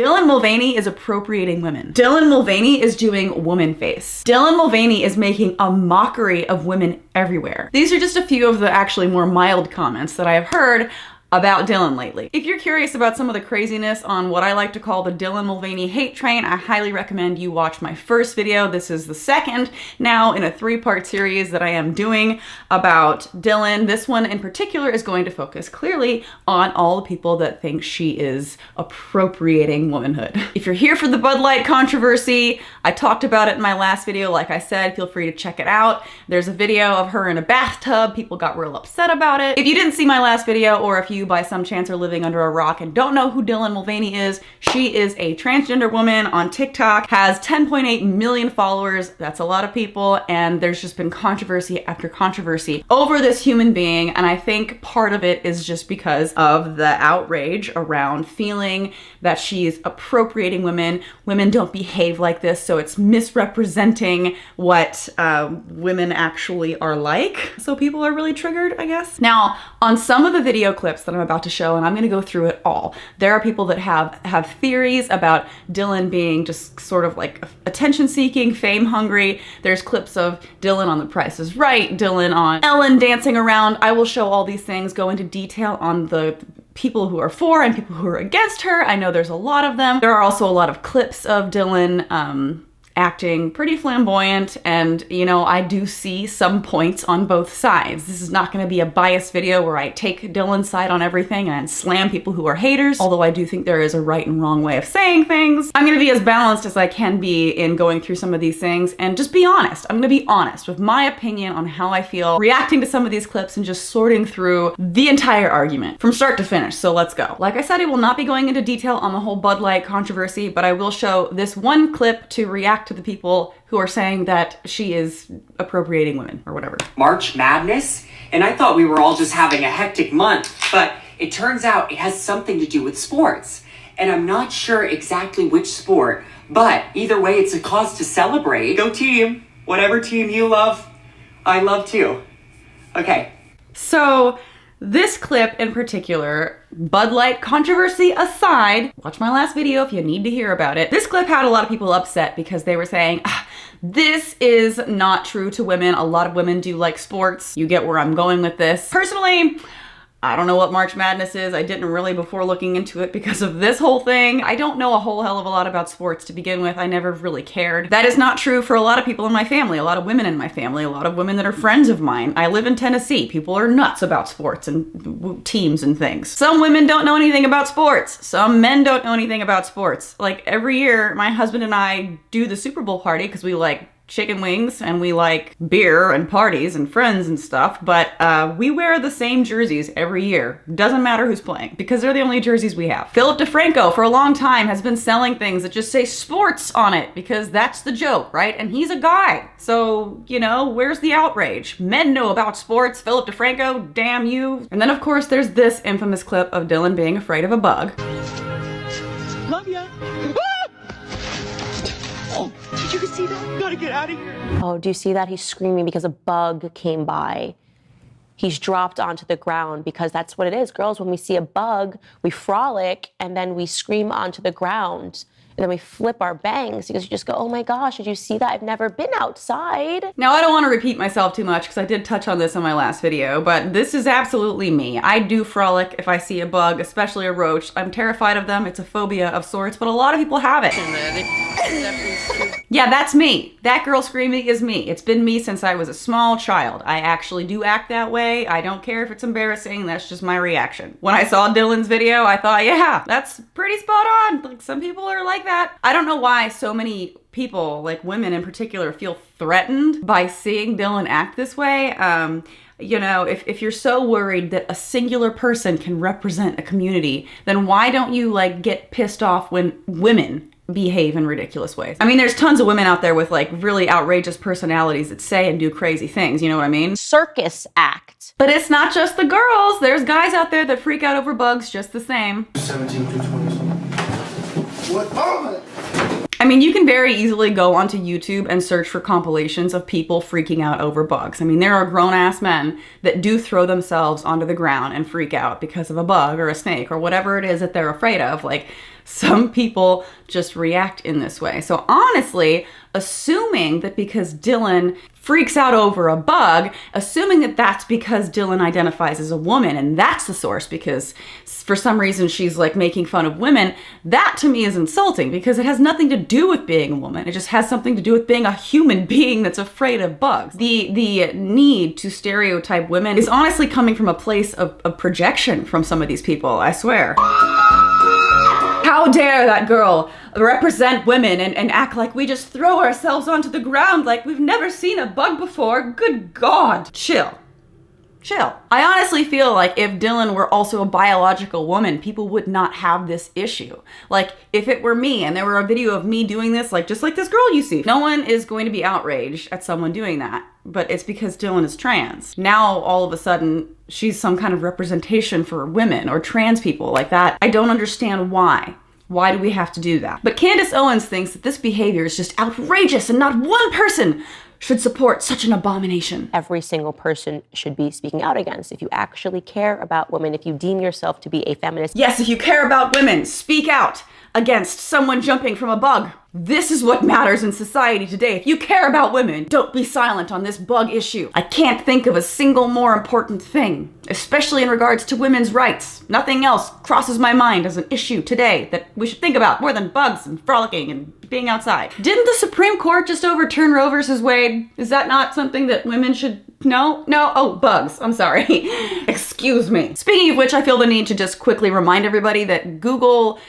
Dylan Mulvaney is appropriating women. Dylan Mulvaney is doing woman face. Dylan Mulvaney is making a mockery of women everywhere. These are just a few of the actually more mild comments that I have heard about Dylan lately. If you're curious about some of the craziness on what I like to call the Dylan Mulvaney hate train, I highly recommend you watch my first video. This is the second now in a 3-part series that I am doing about Dylan. This one in particular is going to focus clearly on all the people that think she is appropriating womanhood. If you're here for the Bud Light controversy, I talked about it in my last video. Like I said, feel free to check it out. There's a video of her in a bathtub. People got real upset about it. If you didn't see my last video, or if you by some chance are living under a rock and don't know who Dylan Mulvaney is, she is a transgender woman on TikTok, has 10.8 million followers. That's a lot of people, and there's just been controversy after controversy over this human being, and I think part of it is just because of the outrage around feeling that she's appropriating women. Women don't behave like this, so it's misrepresenting what women actually are like. So people are really triggered, I guess. Now, on some of the video clips that I'm about to show, and I'm gonna go through it all, there are people that have theories about Dylan being just sort of like attention-seeking, fame-hungry. There's clips of Dylan on The Price is Right, Dylan on Ellen dancing around. I will show all these things, go into detail on the people who are for and people who are against her. I know there's a lot of them. There are also a lot of clips of Dylan acting pretty flamboyant, and you know, I do see some points on both sides. This is not going to be a biased video where I take Dylan's side on everything and slam people who are haters, although I do think there is a right and wrong way of saying things. I'm going to be as balanced as I can be in going through some of these things and just be honest. I'm going to be honest with my opinion on how I feel reacting to some of these clips and just sorting through the entire argument from start to finish. So let's go. Like I said, I will not be going into detail on the whole Bud Light controversy, but I will show this one clip to react to the people who are saying that she is appropriating women or whatever. March Madness, and I thought we were all just having a hectic month, but it turns out it has something to do with sports. And I'm not sure exactly which sport, but either way, it's a cause to celebrate. Go team! Whatever team you love, I love too. Okay. So, this clip in particular, Bud Light controversy aside, watch my last video if you need to hear about it. This clip had a lot of people upset because they were saying, this is not true to women. A lot of women do like sports. You get where I'm going with this. Personally, I don't know what March Madness is. I didn't really before looking into it because of this whole thing. I don't know a whole hell of a lot about sports to begin with. I never really cared. That is not true for a lot of people in my family, a lot of women in my family, a lot of women that are friends of mine. I live in Tennessee. People are nuts about sports and teams and things. Some women don't know anything about sports. Some men don't know anything about sports. Like every year, my husband and I do the Super Bowl party because we like chicken wings and we like beer and parties and friends and stuff, but we wear the same jerseys every year. Doesn't matter who's playing because they're the only jerseys we have. Philip DeFranco for a long time has been selling things that just say sports on it because that's the joke, right? And he's a guy. So, you know, where's the outrage? Men know about sports. Philip DeFranco, damn you. And then of course there's this infamous clip of Dylan being afraid of a bug. Love ya. Oh, did you see that? Gotta get out of here. Oh, do you see that? He's screaming because a bug came by. He's dropped onto the ground because that's what it is. Girls, when we see a bug, we frolic and then we scream onto the ground. And then we flip our bangs because you just go, oh my gosh, did you see that? I've never been outside. Now, I don't want to repeat myself too much because I did touch on this in my last video, but this is absolutely me. I do frolic if I see a bug, especially a roach. I'm terrified of them. It's a phobia of sorts, but a lot of people have it. Yeah, that's me. That girl screaming is me. It's been me since I was a small child. I actually do act that way. I don't care if it's embarrassing. That's just my reaction. When I saw Dylan's video, I thought, yeah, that's pretty spot on. Like, some people are like that. I don't know why so many people, like women in particular, feel threatened by seeing Dylan act this way. You know, if you're so worried that a singular person can represent a community, then why don't you like get pissed off when women behave in ridiculous ways? I mean, there's tons of women out there with like really outrageous personalities that say and do crazy things, you know what I mean? Circus act. But it's not just the girls. There's guys out there that freak out over bugs just the same. 17 through 20. What? Oh! I mean, you can very easily go onto YouTube and search for compilations of people freaking out over bugs. I mean, there are grown-ass men that do throw themselves onto the ground and freak out because of a bug or a snake or whatever it is that they're afraid of. Like, Some people just react in this way. So honestly, assuming that because Dylan freaks out over a bug, assuming that that's because Dylan identifies as a woman and that's the source because for some reason she's like making fun of women, that to me is insulting because it has nothing to do with being a woman. It just has something to do with being a human being that's afraid of bugs. The need to stereotype women is honestly coming from a place of projection from some of these people, I swear. How dare that girl represent women and act like we just throw ourselves onto the ground like we've never seen a bug before. Good God. Chill. I honestly feel like if Dylan were also a biological woman, people would not have this issue. Like, if it were me and there were a video of me doing this, like just like this girl you see, no one is going to be outraged at someone doing that. But it's because Dylan is trans. Now, all of a sudden, she's some kind of representation for women or trans people like that. I don't understand why. Why do we have to do that? But Candace Owens thinks that this behavior is just outrageous and not one person should support such an abomination. Every single person should be speaking out against. If you actually care about women, if you deem yourself to be a feminist. Yes, if you care about women, speak out against someone jumping from a bug. This is what matters in society today. If you care about women, don't be silent on this bug issue. I can't think of a single more important thing, especially in regards to women's rights. Nothing else crosses my mind as an issue today that we should think about more than bugs and frolicking and being outside. Didn't the Supreme Court just overturn Roe versus Wade? Is that not something that women should know? No? Oh, bugs. I'm sorry. Excuse me. Speaking of which, I feel the need to just quickly remind everybody that Google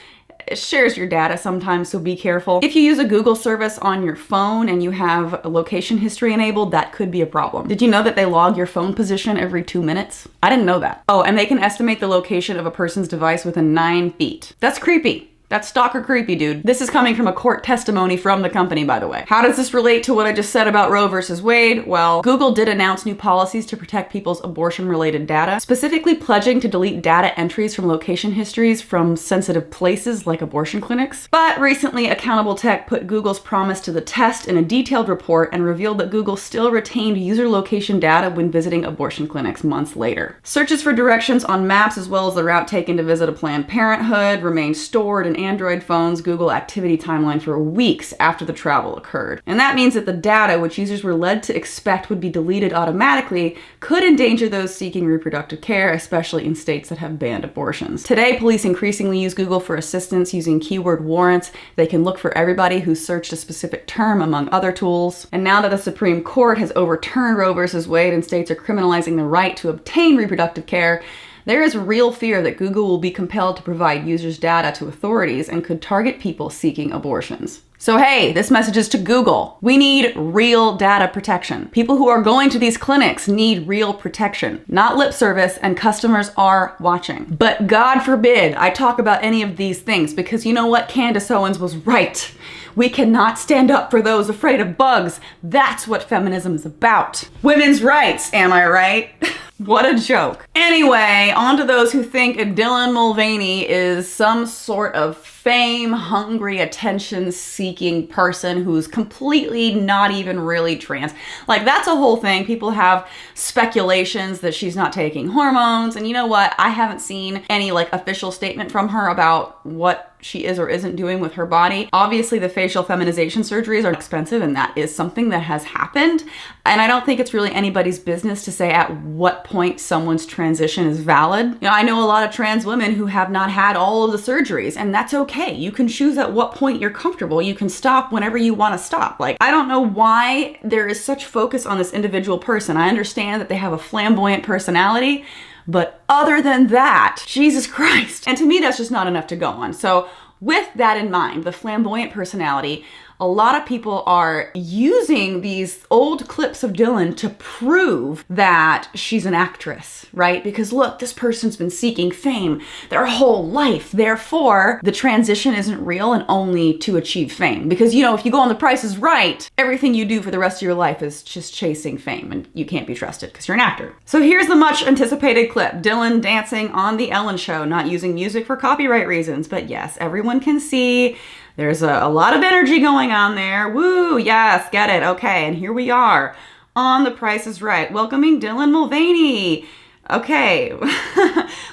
shares your data sometimes, so be careful. If you use a Google service on your phone and you have a location history enabled, that could be a problem. Did you know that they log your phone position every 2 minutes? I didn't know that. Oh, and they can estimate the location of a person's device within 9 feet. That's creepy. That's stalker creepy, dude. This is coming from a court testimony from the company, by the way. How does this relate to what I just said about Roe versus Wade? Well, Google did announce new policies to protect people's abortion-related data, specifically pledging to delete data entries from location histories from sensitive places like abortion clinics. But recently, Accountable Tech put Google's promise to the test in a detailed report and revealed that Google still retained user location data when visiting abortion clinics months later. Searches for directions on maps as well as the route taken to visit a Planned Parenthood remain stored in Android phones' Google activity timeline for weeks after the travel occurred. And that means that the data, which users were led to expect would be deleted automatically, could endanger those seeking reproductive care, especially in states that have banned abortions. Today, police increasingly use Google for assistance using keyword warrants. They can look for everybody who searched a specific term, among other tools. And now that the Supreme Court has overturned Roe versus Wade and states are criminalizing the right to obtain reproductive care, there is real fear that Google will be compelled to provide users' data to authorities and could target people seeking abortions. So hey, this message is to Google. We need real data protection. People who are going to these clinics need real protection, not lip service, and customers are watching. But God forbid I talk about any of these things because you know what? Candace Owens was right. We cannot stand up for those afraid of bugs. That's what feminism is about. Women's rights, am I right? What a joke. Anyway, on to those who think Dylan Mulvaney is some sort of fame-hungry, attention-seeking person who's completely not even really trans. Like, that's a whole thing. People have speculations that she's not taking hormones, and you know what? I haven't seen any, like, official statement from her about what she is or isn't doing with her body. Obviously, the facial feminization surgeries are expensive, and that is something that has happened. And I don't think it's really anybody's business to say at what point someone's transition is valid. You know, I know a lot of trans women who have not had all of the surgeries, and that's okay. You can choose at what point you're comfortable. You can stop whenever you want to stop. Like, I don't know why there is such focus on this individual person. I understand that they have a flamboyant personality, but other than that, Jesus Christ. And to me, that's just not enough to go on. So with that in mind, the flamboyant personality, a lot of people are using these old clips of Dylan to prove that she's an actress, right? Because look, this person's been seeking fame their whole life. Therefore, the transition isn't real and only to achieve fame. Because, you know, if you go on The Price is Right, everything you do for the rest of your life is just chasing fame and you can't be trusted because you're an actor. So here's the much anticipated clip. Dylan dancing on The Ellen Show, not using music for copyright reasons. But yes, everyone can see there's a lot of energy going on there. Woo, yes, get it. Okay, and here we are on The Price is Right, welcoming Dylan Mulvaney. Okay.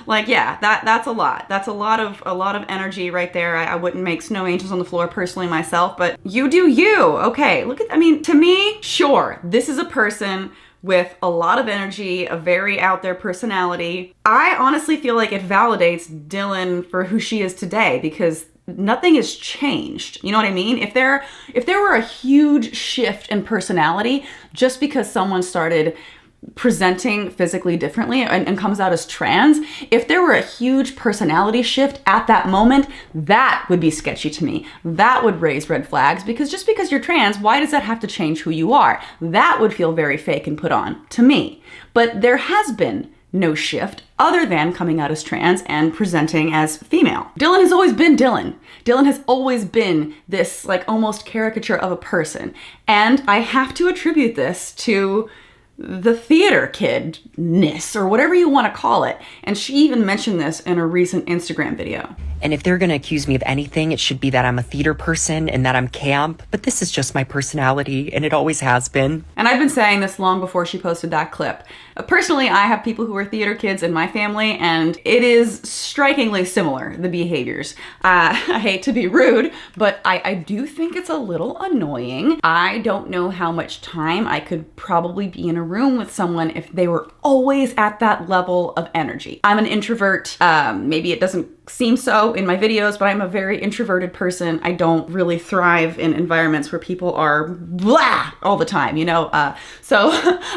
Like, yeah, that's a lot. That's a lot of energy right there. I wouldn't make snow angels on the floor personally myself, but you do you. Okay. Look at, I mean, to me, sure, this is a person with a lot of energy, a very out there personality. I honestly feel like it validates Dylan for who she is today, because nothing has changed. You know what I mean? If there were a huge shift in personality just because someone started presenting physically differently and comes out as trans, if there were a huge personality shift at that moment, that would be sketchy to me. That would raise red flags, because just because you're trans, why does that have to change who you are? That would feel very fake and put on to me. But there has been no shift other than coming out as trans and presenting as female. Dylan has always been Dylan. Dylan has always been this like almost caricature of a person. And I have to attribute this to the theater kidness, or whatever you want to call it. And she even mentioned this in a recent Instagram video. And if they're going to accuse me of anything, it should be that I'm a theater person and that I'm camp. But this is just my personality, and it always has been. And I've been saying this long before she posted that clip. Personally, I have people who are theater kids in my family, and it is strikingly similar, the behaviors. I hate to be rude, but I do think it's a little annoying. I don't know how much time I could probably be in a room with someone if they were always at that level of energy. I'm an introvert. Maybe it doesn't seem so in my videos, but I'm a very introverted person. I don't really thrive in environments where people are blah all the time, you know? So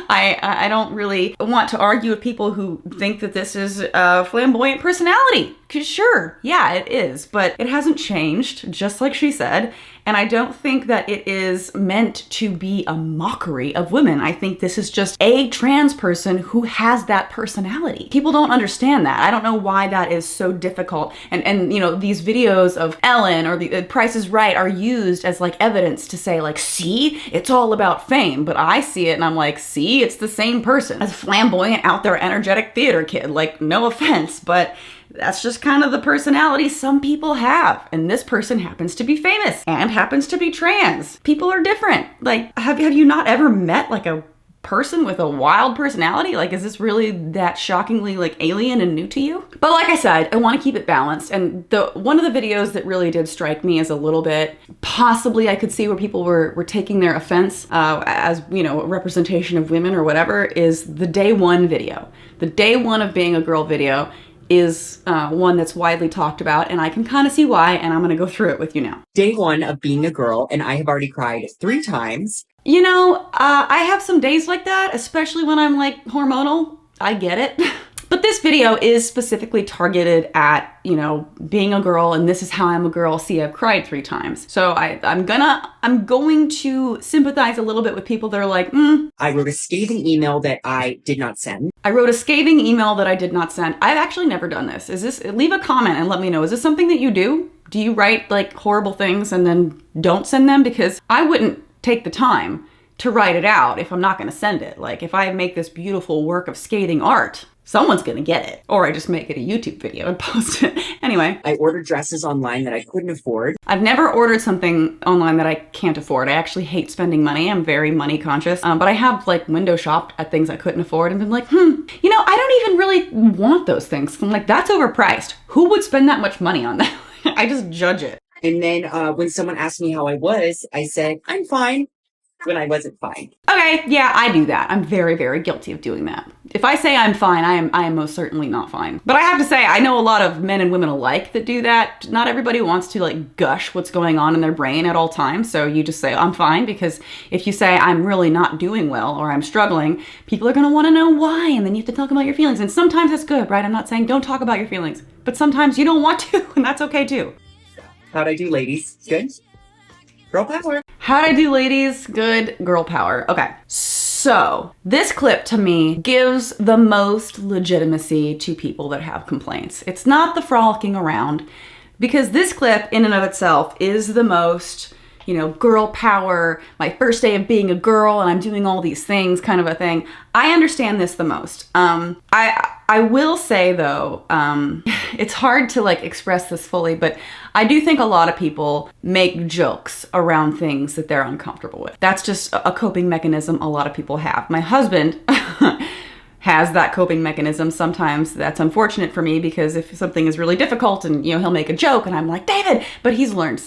I don't really want to argue with people who think that this is a flamboyant personality. 'Cause sure, yeah, it is, but it hasn't changed, just like she said. And I don't think that it is meant to be a mockery of women. I think this is just a trans person who has that personality. People don't understand that. I don't know why that is so difficult. And you know, these videos of Ellen or the Price is Right are used as like evidence to say like, see, it's all about fame. But I see it and I'm like, see, it's the same person. As flamboyant, out there, energetic theater kid. Like, no offense, but that's just kind of the personality some people have. And this person happens to be famous and happens to be trans. People are different. Like, have you not ever met like a person with a wild personality? Like, is this really that shockingly like alien and new to you? But like I said, I want to keep it balanced. And one of the videos that really did strike me as a little bit, possibly I could see where people were taking their offense as, you know, a representation of women or whatever, is the day one video. The day one of being a girl video is one that's widely talked about, and I can kind of see why, and I'm going to go through it with you now. Day one of being a girl, and I have already cried 3 times. You know, I have some days like that, especially when I'm like hormonal. I get it. But this video is specifically targeted at, you know, being a girl, and this is how I'm a girl. See, I've cried 3 times. So I'm going to sympathize a little bit with people that are like, I wrote a scathing email that I did not send. I've actually never done this. Leave a comment and let me know. Is this something that you do? Do you write like horrible things and then don't send them? Because I wouldn't take the time to write it out if I'm not going to send it. Like, if I make this beautiful work of scathing art, someone's gonna get it. Or I just make it a YouTube video and post it. Anyway. I ordered dresses online that I couldn't afford. I've never ordered something online that I can't afford. I actually hate spending money. I'm very money conscious. But I have like window shopped at things I couldn't afford and been like, you know, I don't even really want those things. I'm like, that's overpriced. Who would spend that much money on that? I just judge it. And then when someone asked me how I was, I said, I'm fine, when I wasn't fine. Okay, yeah, I do that. I'm very, very guilty of doing that. If I say I'm fine, I am most certainly not fine. But I have to say, I know a lot of men and women alike that do that. Not everybody wants to like gush what's going on in their brain at all times. So you just say, I'm fine, because if you say I'm really not doing well or I'm struggling, people are gonna wanna know why, and then you have to talk about your feelings. And sometimes that's good, right? I'm not saying don't talk about your feelings, but sometimes you don't want to, and that's okay too. How'd I do, ladies? Good? Girl power. How'd I do, ladies? Good. Girl power. Okay. So this clip to me gives the most legitimacy to people that have complaints. It's not the frolicking around, because this clip in and of itself is the most, you know, girl power, my first day of being a girl and I'm doing all these things kind of a thing. I understand this the most. I will say though, it's hard to like express this fully, but I do think a lot of people make jokes around things that they're uncomfortable with. That's just a coping mechanism a lot of people have. My husband has that coping mechanism. Sometimes that's unfortunate for me because if something is really difficult and, you know, he'll make a joke and I'm like, David, but he's learned,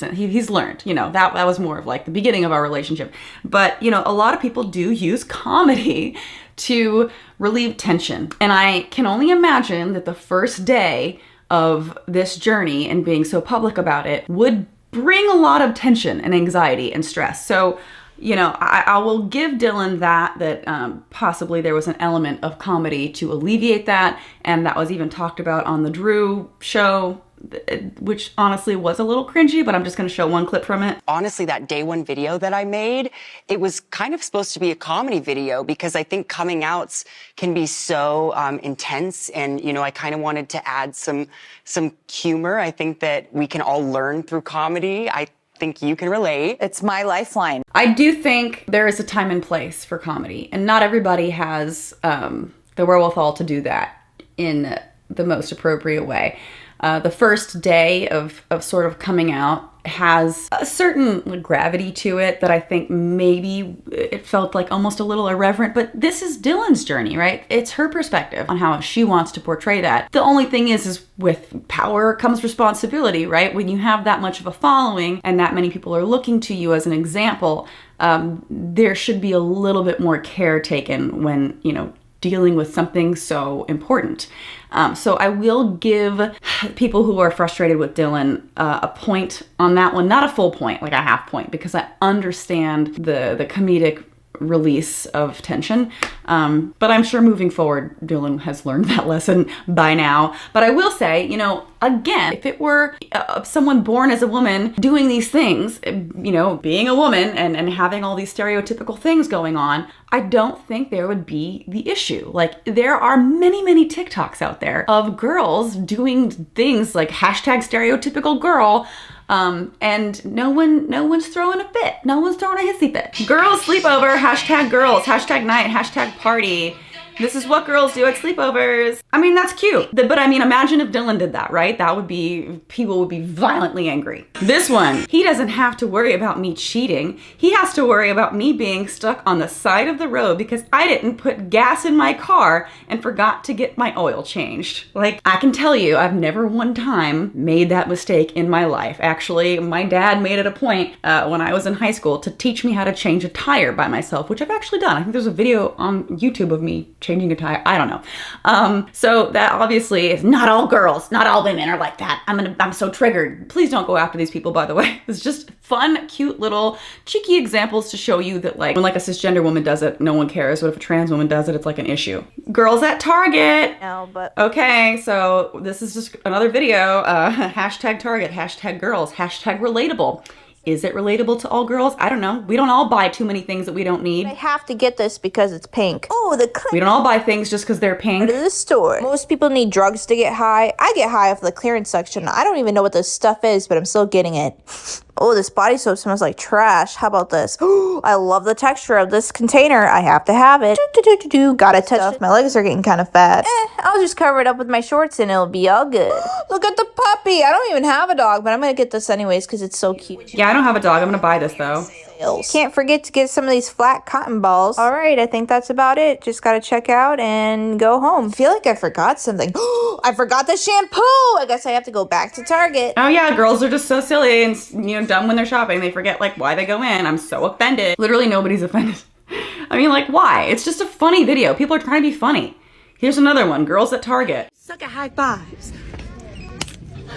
you know, that was more of like the beginning of our relationship. But, you know, a lot of people do use comedy to relieve tension. And I can only imagine that the first day of this journey and being so public about it would bring a lot of tension and anxiety and stress. So, you know, I will give Dylan that possibly there was an element of comedy to alleviate that. And that was even talked about on the Drew show, which honestly was a little cringy, but I'm just going to show one clip from it. Honestly, that day one video that I made, it was kind of supposed to be a comedy video because I think coming outs can be so intense. And, you know, I kind of wanted to add some humor. I think that we can all learn through comedy. I think you can relate. It's my lifeline. I do think there is a time and place for comedy, and not everybody has the wherewithal to do that in the most appropriate way. The first day of sort of coming out has a certain gravity to it that I think maybe it felt like almost a little irreverent, but this is Dylan's journey, right? It's her perspective on how she wants to portray that. The only thing is with power comes responsibility, right? When you have that much of a following and that many people are looking to you as an example, there should be a little bit more care taken when, you know, dealing with something so important. So I will give people who are frustrated with Dylan a point on that one, not a full point, like a half point, because I understand the comedic release of tension. But I'm sure moving forward, Dylan has learned that lesson by now. But I will say, you know, again, if it were someone born as a woman doing these things, you know, being a woman and having all these stereotypical things going on, I don't think there would be the issue. Like, there are many, many TikToks out there of girls doing things like hashtag stereotypical girl, and no one's throwing a fit. No one's throwing a hissy fit. Girls sleepover, hashtag girls, hashtag night, hashtag party. This is what girls do at sleepovers. I mean, that's cute. But I mean, imagine if Dylan did that, right? That would be, people would be violently angry. This one, he doesn't have to worry about me cheating. He has to worry about me being stuck on the side of the road because I didn't put gas in my car and forgot to get my oil changed. Like, I can tell you, I've never one time made that mistake in my life. Actually, my dad made it a point when I was in high school to teach me how to change a tire by myself, which I've actually done. I think there's a video on YouTube of me changing a tire. I don't know. So that obviously is not all girls, not all women are like that. I'm so triggered. Please don't go after these people, by the way. It's just fun, cute little cheeky examples to show you that, like, when like a cisgender woman does it, no one cares. What if a trans woman does it? It's like an issue. Girls at Target. No, but okay, so this is just another video. Hashtag Target, hashtag girls, hashtag relatable. Is it relatable to all girls? I don't know. We don't all buy too many things that we don't need. I have to get this because it's pink. Oh, We don't all buy things just because they're pink. to the store. Most people need drugs to get high. I get high off the clearance section. I don't even know what this stuff is, but I'm still getting it. Oh, this body soap smells like trash. How about this? I love the texture of this container. I have to have it. Gotta touch it. My legs are getting kind of fat. I'll just cover it up with my shorts and it'll be all good. Look at the puppy. I don't even have a dog, but I'm gonna get this anyways because it's so cute. Yeah, I don't have a dog. I'm gonna buy this though. Can't forget to get some of these flat cotton balls. All right, I think that's about it. Just gotta check out and go home. I feel like I forgot something. I forgot the shampoo. I guess I have to go back to Target. Oh yeah, girls are just so silly and, you know, dumb when they're shopping. They forget like why they go in. I'm so offended. Literally nobody's offended. I mean, like, why? It's just a funny video. People are trying to be funny. Here's another one. Girls at Target. Sucker high fives.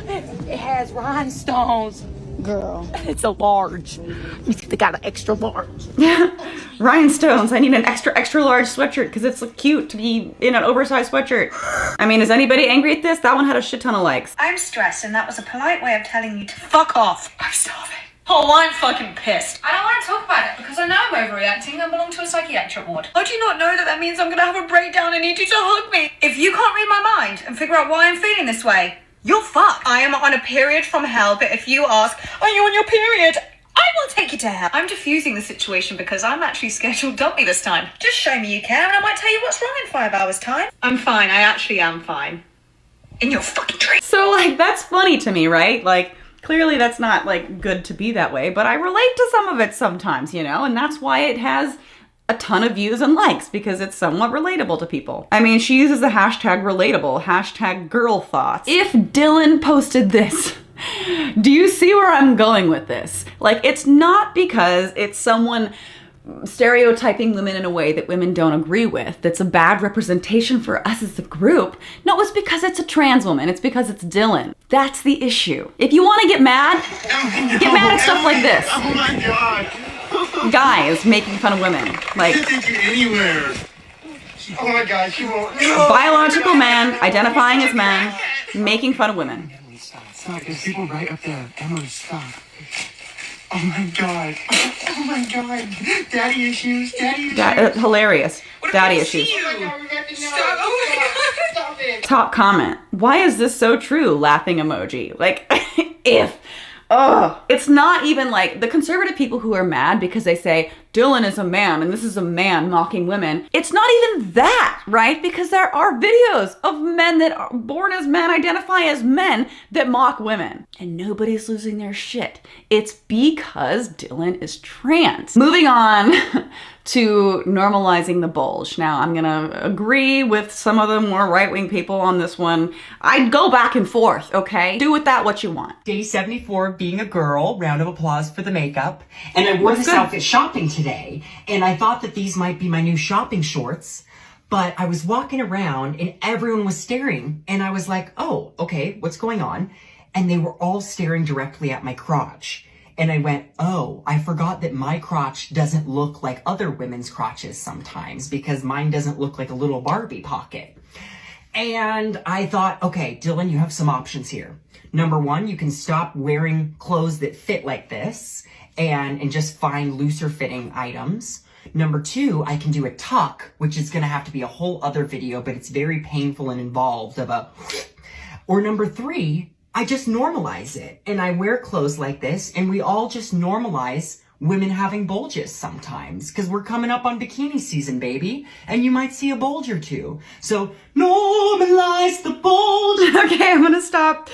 It has rhinestones. Girl, it's a large. They got an extra large. Yeah, rhinestones. I need an extra large sweatshirt because it's cute to be in an oversized sweatshirt. I mean, is anybody angry at this? That one had a shit ton of likes. I'm stressed, and that was a polite way of telling you to fuck off. I'm starving. Oh, I'm fucking pissed. I don't want to talk about it because I know I'm overreacting and belong to a psychiatric ward. How do you not know that means I'm going to have a breakdown and need you to hug me? If you can't read my mind and figure out why I'm feeling this way, you're fucked. I am on a period from hell, but if you ask, are you on your period? I will take you to hell. I'm diffusing the situation because I'm actually scheduled to dump me this time. Just show me you care and I might tell you what's wrong in 5 hours' time. I'm fine. I actually am fine. In your fucking dream. So, like, that's funny to me, right? Like, clearly that's not, like, good to be that way, but I relate to some of it sometimes, you know? And that's why it has a ton of views and likes because it's somewhat relatable to people. I mean, she uses the hashtag relatable, hashtag girl thoughts. If Dylan posted this, do you see where I'm going with this? Like, it's not because it's someone stereotyping women in a way that women don't agree with that's a bad representation for us as a group. No, it's because it's a trans woman. It's because it's Dylan. That's the issue. If you want to get mad at stuff like this. Oh my God. Guys making fun of women. Like, Take you anywhere. Oh my God, she won't. biological men, identifying as men, making fun of women. Stop, there's people right up there. Emily, stop. Oh my God. Oh my God. Daddy issues. Daddy issues. Hilarious. Daddy issues. Stop it. Top comment. Why is this so true? Laughing emoji. Like, if. Oh, it's not even like the conservative people who are mad because they say Dylan is a man and this is a man mocking women. It's not even that, right? Because there are videos of men that are born as men, identify as men that mock women. And nobody's losing their shit. It's because Dylan is trans. Moving on to normalizing the bulge. Now, I'm gonna agree with some of the more right-wing people on this one. I'd go back and forth, okay? Do with that what you want. Day 74 being a girl, round of applause for the makeup. And I wore this outfit shopping today, and I thought that these might be my new shopping shorts. But I was walking around and everyone was staring, and I was like, oh, okay, what's going on? And they were all staring directly at my crotch. And I went, oh, I forgot that my crotch doesn't look like other women's crotches sometimes because mine doesn't look like a little Barbie pocket. And I thought, okay, Dylan, you have some options here. Number one, you can stop wearing clothes that fit like this and just find looser fitting items. Number two, I can do a tuck, which is going to have to be a whole other video, but it's very painful and involved or number three, I just normalize it and I wear clothes like this and we all just normalize women having bulges sometimes because we're coming up on bikini season, baby, and you might see a bulge or two. So normalize the bulge. Okay, I'm gonna stop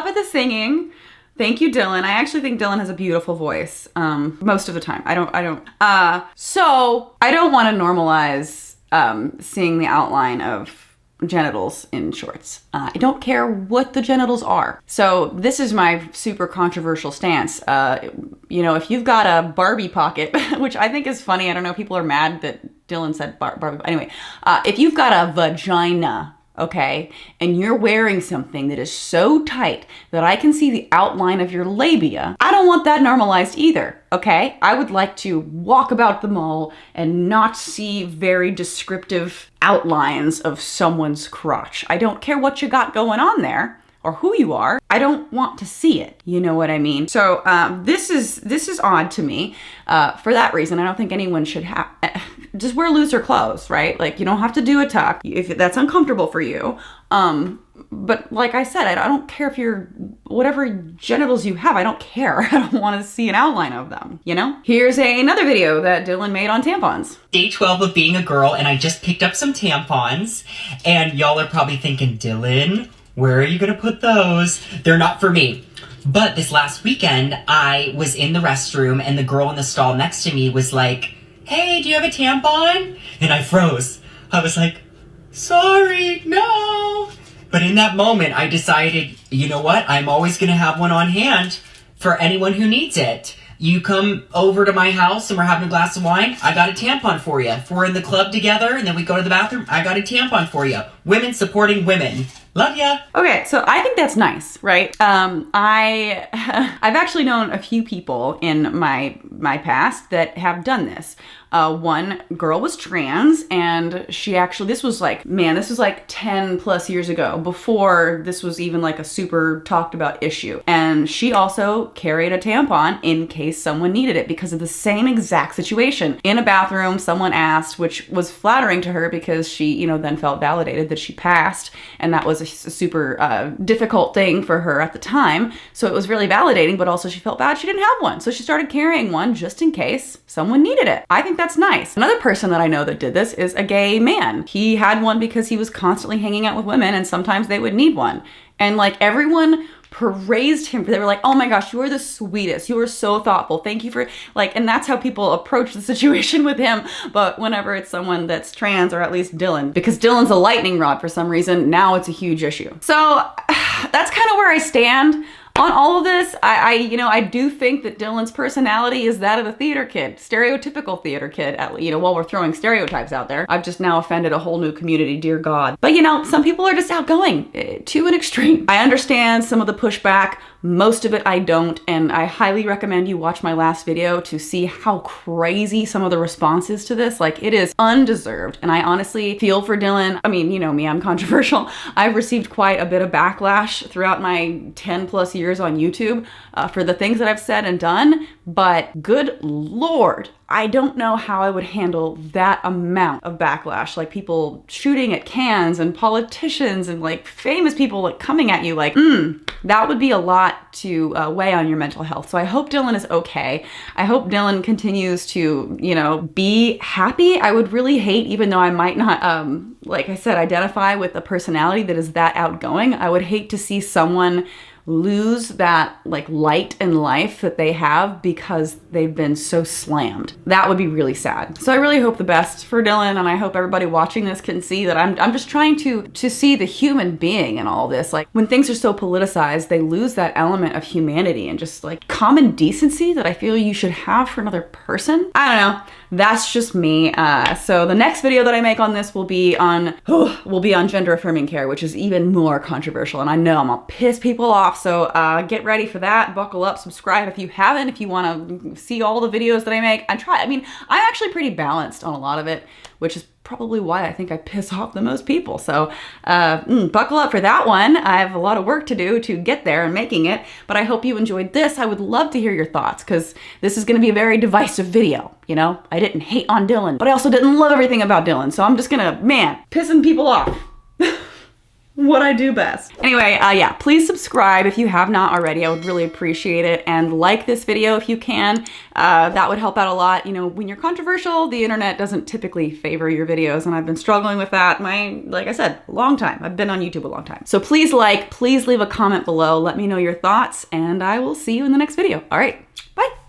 at the singing. Thank you, Dylan. I actually think Dylan has a beautiful voice. Most of the time. So I don't want to normalize seeing the outline of genitals in shorts. I don't care what the genitals are. So this is my super controversial stance. If you've got a Barbie pocket, which I think is funny. I don't know, people are mad that Dylan said Barbie. Anyway, if you've got a vagina, okay, and you're wearing something that is so tight that I can see the outline of your labia, I don't want that normalized either, okay? I would like to walk about the mall and not see very descriptive outlines of someone's crotch. I don't care what you got going on there or who you are. I don't want to see it. You know what I mean? So this is odd to me. For that reason, I don't think anyone should have. Just wear looser clothes, right? Like, you don't have to do a tuck if that's uncomfortable for you. But like I said, I don't care if you're whatever genitals you have. I don't care. I don't want to see an outline of them, you know? Here's another video that Dylan made on tampons. Day 12 of being a girl, and I just picked up some tampons, and y'all are probably thinking, Dylan, where are you gonna put those? They're not for me. But this last weekend, I was in the restroom, and the girl in the stall next to me was like, hey, do you have a tampon? And I froze. I was like, sorry, no. But in that moment, I decided, you know what? I'm always going to have one on hand for anyone who needs it. You come over to my house and we're having a glass of wine, I got a tampon for you. If we're in the club together and then we go to the bathroom, I got a tampon for you. Women supporting women. Love ya. Okay, so I think that's nice, right? I've actually known a few people in my past that have done this. One girl was trans, and this was like 10 plus years ago, before this was even like a super talked about issue. And she also carried a tampon in case someone needed it because of the same exact situation. In a bathroom, someone asked, which was flattering to her because she, then felt validated that she passed, and that was a super difficult thing for her at the time. So it was really validating, but also she felt bad she didn't have one. So she started carrying one just in case someone needed it. I think that's nice. Another person that I know that did this is a gay man. He had one because he was constantly hanging out with women and sometimes they would need one. And like everyone praised him. They were like, oh my gosh, you are the sweetest. You are so thoughtful. Thank you for like, and that's how people approach the situation with him. But whenever it's someone that's trans, or at least Dylan, because Dylan's a lightning rod for some reason, now it's a huge issue. So that's kind of where I stand on all of this. I do think that Dylan's personality is that of a theater kid, stereotypical theater kid, while we're throwing stereotypes out there. I've just now offended a whole new community, dear God. But some people are just outgoing to an extreme. I understand some of the pushback. Most of it I don't, and I highly recommend you watch my last video to see how crazy some of the responses to this. Like, it is undeserved, and I honestly feel for Dylan. I mean, you know me, I'm controversial. I've received quite a bit of backlash throughout my 10 plus years on YouTube for the things that I've said and done, but good Lord, I don't know how I would handle that amount of backlash, like people shooting at cans and politicians and like famous people like coming at you like, that would be a lot to weigh on your mental health. So I hope Dylan is okay. I hope Dylan continues to, be happy. I would really hate, even though I might not, like I said, identify with a personality that is that outgoing, I would hate to see someone lose that like light in life that they have because they've been so slammed. That would be really sad. So I really hope the best for Dylan, and I hope everybody watching this can see that I'm just trying to see the human being in all this. Like, when things are so politicized, they lose that element of humanity and just like common decency that I feel you should have for another person. I don't know. That's just me. So the next video that I make on this will be on gender affirming care, which is even more controversial. And I know I'm gonna piss people off. So get ready for that. Buckle up, subscribe if you haven't, if you want to see all the videos that I make. I'm actually pretty balanced on a lot of it, which is probably why I think I piss off the most people. So buckle up for that one. I have a lot of work to do to get there and making it, but I hope you enjoyed this. I would love to hear your thoughts, because this is going to be a very divisive video. I didn't hate on Dylan, but I also didn't love everything about Dylan. So I'm just gonna, pissing people off. What I do best. Anyway, yeah, please subscribe if you have not already. I would really appreciate it. And like this video if you can. That would help out a lot. When you're controversial, the internet doesn't typically favor your videos, and I've been struggling with that like I said, a long time. I've been on YouTube a long time. So please leave a comment below. Let me know your thoughts, and I will see you in the next video. All right, bye.